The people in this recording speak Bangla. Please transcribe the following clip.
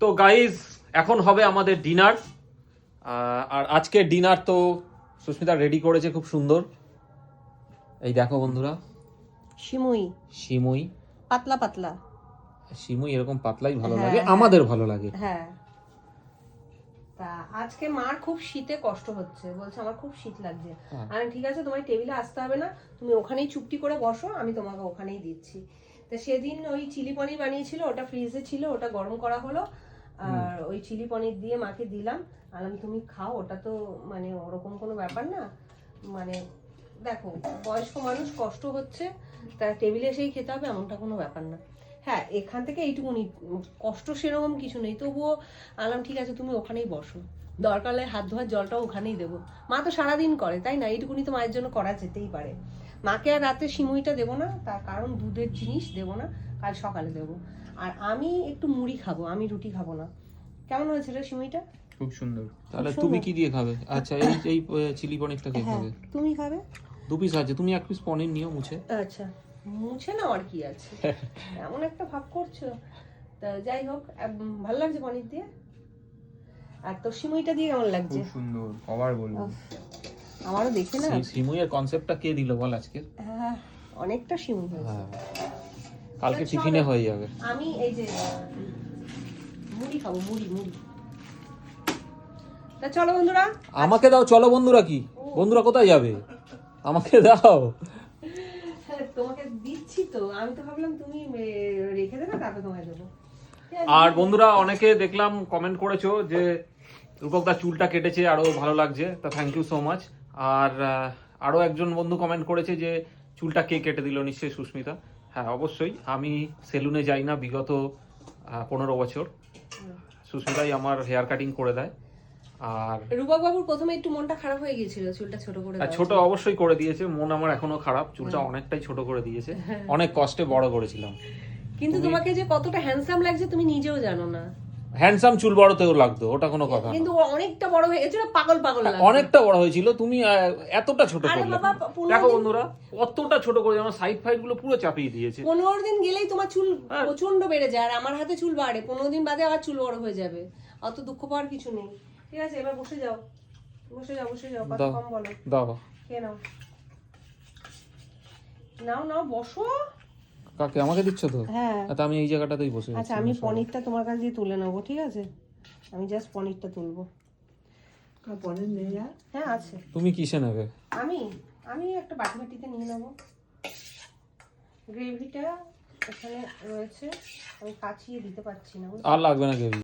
তো গাইজ এখন হবে আমাদের ডিনার। আর আজকের ডিনার তো সুস্মিতা রেডি করেছে খুব সুন্দর। এই দেখো বন্ধুরা, সিমুই সিমুই, পাতলা পাতলা। সিমুই এরকম পাতলাই ভালো হ্যাঁ, লাগে, হ্যাঁ। আমাদের ভালো লাগে। হ্যাঁ, তা আজকে মার খুব শীতে কষ্ট হচ্ছে, বলছে আমার খুব শীত লাগছে। হ্যাঁ। আর ঠিক আছে, তোমার টেবিলে আসতে হবে না, তুমি ওখানেই চুপটি করে বসো, আমি তোমাকে ওখানেই দিচ্ছি। তো সেদিন ওই চিলি পনির বানিয়েছিল, ওটা ফ্রিজে ছিল, ওটা গরম করা হলো, আর ওই চিলি পনির দিয়ে মাকে দিলাম, আর আমি তুমি খাও, ওটা তো মানে ওরকম কোনো ব্যাপার না। মানে দেখো, বয়স্ক মানুষ কষ্ট হচ্ছে, তার টেবিলে এসেই খেতে হবে এমনটা কোনো ব্যাপার না। হ্যাঁ, এখান থেকে এইটুকুনি কষ্ট সেরকম কিছু নেই, তবুও আলাম ঠিক আছে তুমি ওখানেই বসো, দরকার হলে হাত ধোয়ার জলটাও ওখানেই দেবো। মা তো সারাদিন করে, তাই না? এইটুকুনি তো মায়ের জন্য করা যেতেই পারে। মাকে আর রাতে সিমুইটা দেবো না, তার কারণ দুধের জিনিস দেবো না, কাল সকালে দেবো। আর আমি একটু মুড়ি খাবো, আমি রুটি খাবো না। কেমন হয়েছে রে সিমুইটা? খুব সুন্দর। তাহলে তুমি কি দিয়ে খাবে? আচ্ছা, এই এই চিলি পনিরটা কে হ্যাঁ, খাবে? তুমি খাবে। 2 পিস আছে, তুমি 1 পিস পনির নিও মুছে। আচ্ছা, মুছে না আর কি আছে, এমন একটা ভাব করছো। তা যাই হোক, ভালো লাগছে পনির দিয়ে। আর তোর সিমুইটা দিয়ে কেমন লাগছে? খুব সুন্দর, কবার বলবো। আমারও দেখে না, সেই সিমুইয়ের কনসেপ্টটা কে দিল বল আজকে? হ্যাঁ, অনেকটা সিমুই হয়েছে। হ্যাঁ, কালকে টিফিনে হয়ে যাবে। আমি এই যে মুড়ি খাবো, মুড়ি মুড়ি। তা চলো বন্ধুরা, আমাকে দাও। চলো বন্ধুরা, কি বন্ধুরা কোথায় যাবে? আমাকে দাও। তোমাকে দিচ্ছি তো, আমি তো ভাবলাম তুমি রেখে দেবে, তারপর তোমায় দেবো। আর বন্ধুরা, অনেকে দেখলাম কমেন্ট করেছো যে রূপকদা চুলটা কেটেছে, আরো ভালো লাগছে, তা থ্যাংক ইউ সো মাচ। আর আরো একজন বন্ধু কমেন্ট করেছে যে চুলটা কে কেটে দিল, নিশ্চয়ই সুস্মিতা। হ্যাঁ, অবশ্যই, আমি সেলুনে যাই না বিগত 15 বছর। সুস্মিতাই আমার হেয়ার কাটিং করে দেয়। আর রূপক বাবুর প্রথমে একটু মনটা খারাপ হয়ে গিয়েছিল চুলটা ছোট করে দেওয়ার ছোট জন্য। অবশ্যই করে দিয়েছে, মন আমার এখনো খারাপ, চুলটা অনেকটাই ছোট করে দিয়েছে, অনেক কষ্টে বড় করেছিলাম। কিন্তু তোমাকে যে কতটা হ্যান্ডসাম লাগছে তুমি নিজেও জানো না। হ্যান্ডসাম চুল বড়তেও লাগতো, ওটা কোনো কথা না। কিন্তু ও অনেকটা বড় হয়ে গেছিল, পাগল পাগল লাগছে। অনেকটা বড় হয়েছিল, তুমি এতটা ছোট আরে করলে। বাবা, 15 দেখো দিন- বন্ধুরা, কতটা ছোট করে আমার সাইড ফাইড গুলো পুরো চাপিয়ে দিয়েছে। 15 দিন গেলেই তোমার চুল হ্যাঁ। প্রচন্ড বেড়ে যায়, আর আমার হাতে চুল বাড়ে, 15 দিন বাদে আবার চুল বড় হয়ে যাবে। অত দুঃখ পাওয়ার কিছু নেই। ঠিক আছে, এবার বসে যাও, বসে যাও, বসে যাও, কথা দাও কম বলো। দাও। খেয়ে নাও, নাও নাও, বসো। কাকে? আমাকে দিচ্ছ তো? হ্যাঁ, তা আমি এই জায়গাটাতেই বসে আছি। আচ্ছা, আমি পনিরটা তোমার কাছে দিয়ে তুলে নেবো, ঠিক আছে? আমি জাস্ট পনিরটা তুলবো। পনির নিয়ে যা। হ্যাঁ, আছে। তুমি কিসে নেবে? আমি আমি একটা বাটিতে নিয়ে নেবো। গ্রেভিটা এখানে রয়েছে, আমি কাচিয়ে দিতে পারছি না। আর লাগবে না গ্রেভি।